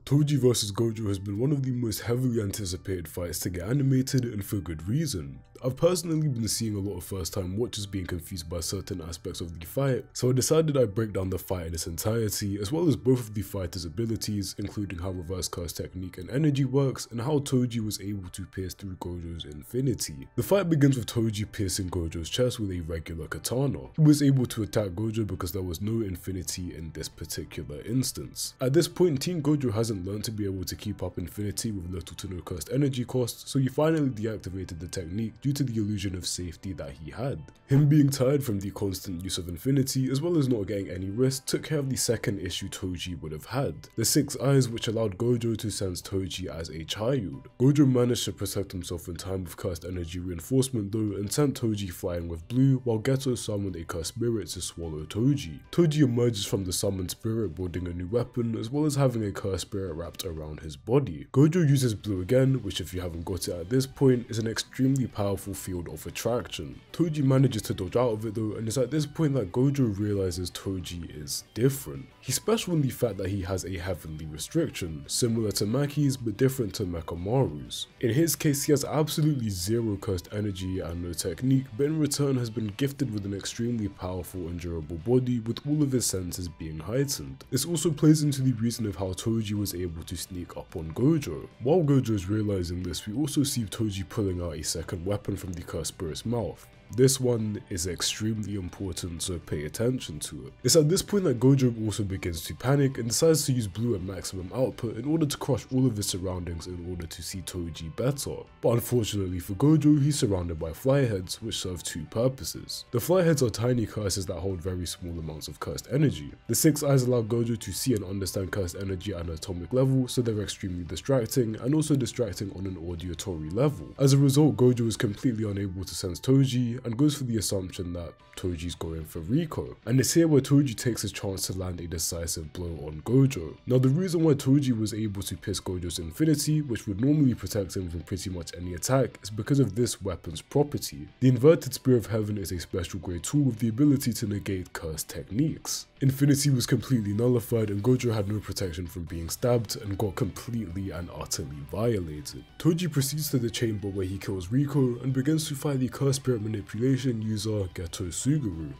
Toji vs Gojo has been one of the most heavily anticipated fights to get animated, and for good reason. I've personally been seeing a lot of first time watchers being confused by certain aspects of the fight, so I decided I'd break down the fight in its entirety, as well as both of the fighters' abilities, including how reverse curse technique and energy works, and how Toji was able to pierce through Gojo's infinity. The fight begins with Toji piercing Gojo's chest with a regular katana. He was able to attack Gojo because there was no infinity in this particular instance. At this point, Team Gojo hasn't learned to be able to keep up infinity with little to no cursed energy cost, so he finally deactivated the technique due to the illusion of safety that he had. Him being tired from the constant use of infinity, as well as not getting any rest, took care of the second issue Toji would have had, the 6 eyes, which allowed Gojo to sense Toji as a child. Gojo managed to protect himself in time with cursed energy reinforcement though, and sent Toji flying with blue, while Geto summoned a cursed spirit to swallow Toji. Toji emerges from the summoned spirit wielding a new weapon, as well as having a cursed spirit wrapped around his body. Gojo uses blue again, which if you haven't got it at this point, is an extremely powerful field of attraction. Toji manages to dodge out of it though, and it's at this point that Gojo realizes Toji is different. He's special in the fact that he has a heavenly restriction, similar to Maki's but different to Mekamaru's. In his case, he has absolutely zero cursed energy and no technique, but in return has been gifted with an extremely powerful and durable body, with all of his senses being heightened. This also plays into the reason of how Toji was able to sneak up on Gojo. While Gojo is realizing this, we also see Toji pulling out a second weapon from the cursed spirit's mouth. This one is extremely important, so pay attention to it. It's at this point that Gojo also begins to panic and decides to use blue at maximum output in order to crush all of his surroundings in order to see Toji better. But unfortunately for Gojo, he's surrounded by flyheads, which serve 2 purposes. The flyheads are tiny curses that hold very small amounts of cursed energy. The 6 eyes allow Gojo to see and understand cursed energy at an atomic level, so they're extremely distracting, and also distracting on an auditory level. As a result, Gojo is completely unable to sense Toji, and goes for the assumption that Toji's going for Rico. And it's here where Toji takes his chance to land a decisive blow on Gojo. Now the reason why Toji was able to pierce Gojo's infinity, which would normally protect him from pretty much any attack, is because of this weapon's property. The inverted spear of heaven is a special grade tool with the ability to negate cursed techniques. Infinity was completely nullified and Gojo had no protection from being stabbed and got completely and utterly violated. Toji proceeds to the chamber where he kills Rico and begins to fight the cursed spirit manipulation user Gojo Geto.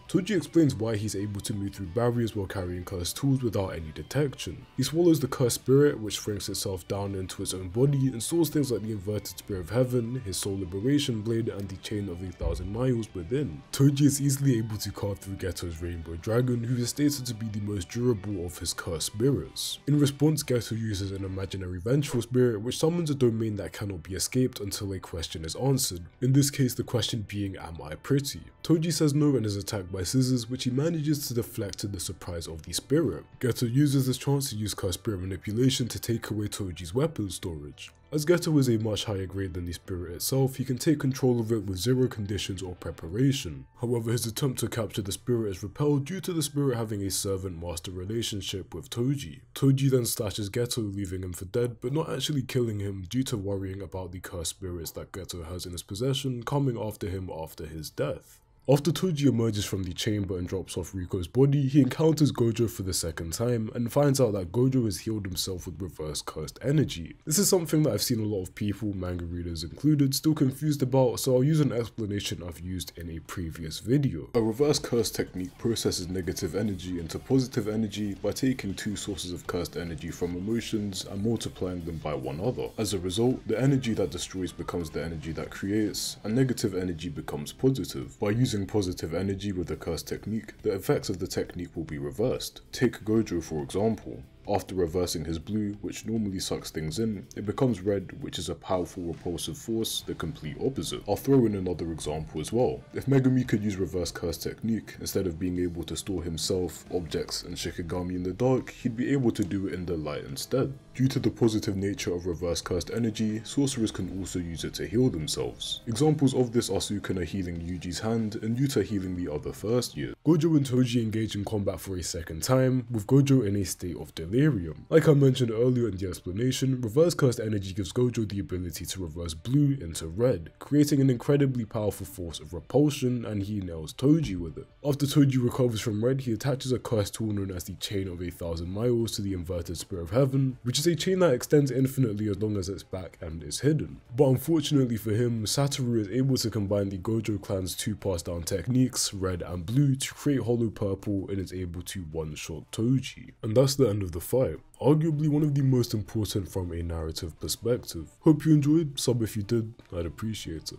Toji explains why he's able to move through barriers while carrying cursed tools without any detection. He swallows the cursed spirit, which shrinks itself down into its own body and stores things like the inverted spear of heaven, his soul liberation blade, and the chain of 1,000 miles within. Toji is easily able to carve through Geto's rainbow dragon, who is stated to be the most durable of his cursed spirits. In response, Geto uses an imaginary vengeful spirit, which summons a domain that cannot be escaped until a question is answered. In this case, the question being, am I pretty? Toji says no and is attacked by scissors, which he manages to deflect to the surprise of the spirit. Geto uses this chance to use cursed spirit manipulation to take away Toji's weapon storage. As Geto is a much higher grade than the spirit itself, he can take control of it with zero conditions or preparation. However, his attempt to capture the spirit is repelled due to the spirit having a servant-master relationship with Toji. Toji then slashes Geto, leaving him for dead, but not actually killing him due to worrying about the cursed spirits that Geto has in his possession coming after him after his death. After Toji emerges from the chamber and drops off Rico's body, he encounters Gojo for the second time and finds out that Gojo has healed himself with reverse cursed energy. This is something that I've seen a lot of people, manga readers included, still confused about, so I'll use an explanation I've used in a previous video. A reverse curse technique processes negative energy into positive energy by taking 2 sources of cursed energy from emotions and multiplying them by one another. As a result, the energy that destroys becomes the energy that creates, and negative energy becomes positive. By using positive energy with the curse technique, the effects of the technique will be reversed. Take Gojo for example. After reversing his blue, which normally sucks things in, it becomes red, which is a powerful repulsive force, the complete opposite. I'll throw in another example as well. If Megumi could use reverse curse technique, instead of being able to store himself, objects, and Shikigami in the dark, he'd be able to do it in the light instead. Due to the positive nature of reverse cursed energy, sorcerers can also use it to heal themselves. Examples of this are Sukuna healing Yuji's hand and Yuta healing the other first year. Gojo and Toji engage in combat for a second time, with Gojo in a state of delirium. delirium. Like I mentioned earlier in the explanation, reverse cursed energy gives Gojo the ability to reverse blue into red, creating an incredibly powerful force of repulsion, and he nails Toji with it. After Toji recovers from red, he attaches a cursed tool known as the Chain of 8,000 Miles to the inverted Spear of Heaven, which is a chain that extends infinitely as long as it's back and is hidden. But unfortunately for him, Satoru is able to combine the Gojo clan's two passed down techniques, red and blue, to create hollow purple, and is able to one-shot Toji. And that's the end of the fight. Arguably one of the most important from a narrative perspective. Hope you enjoyed, sub if you did, I'd appreciate it.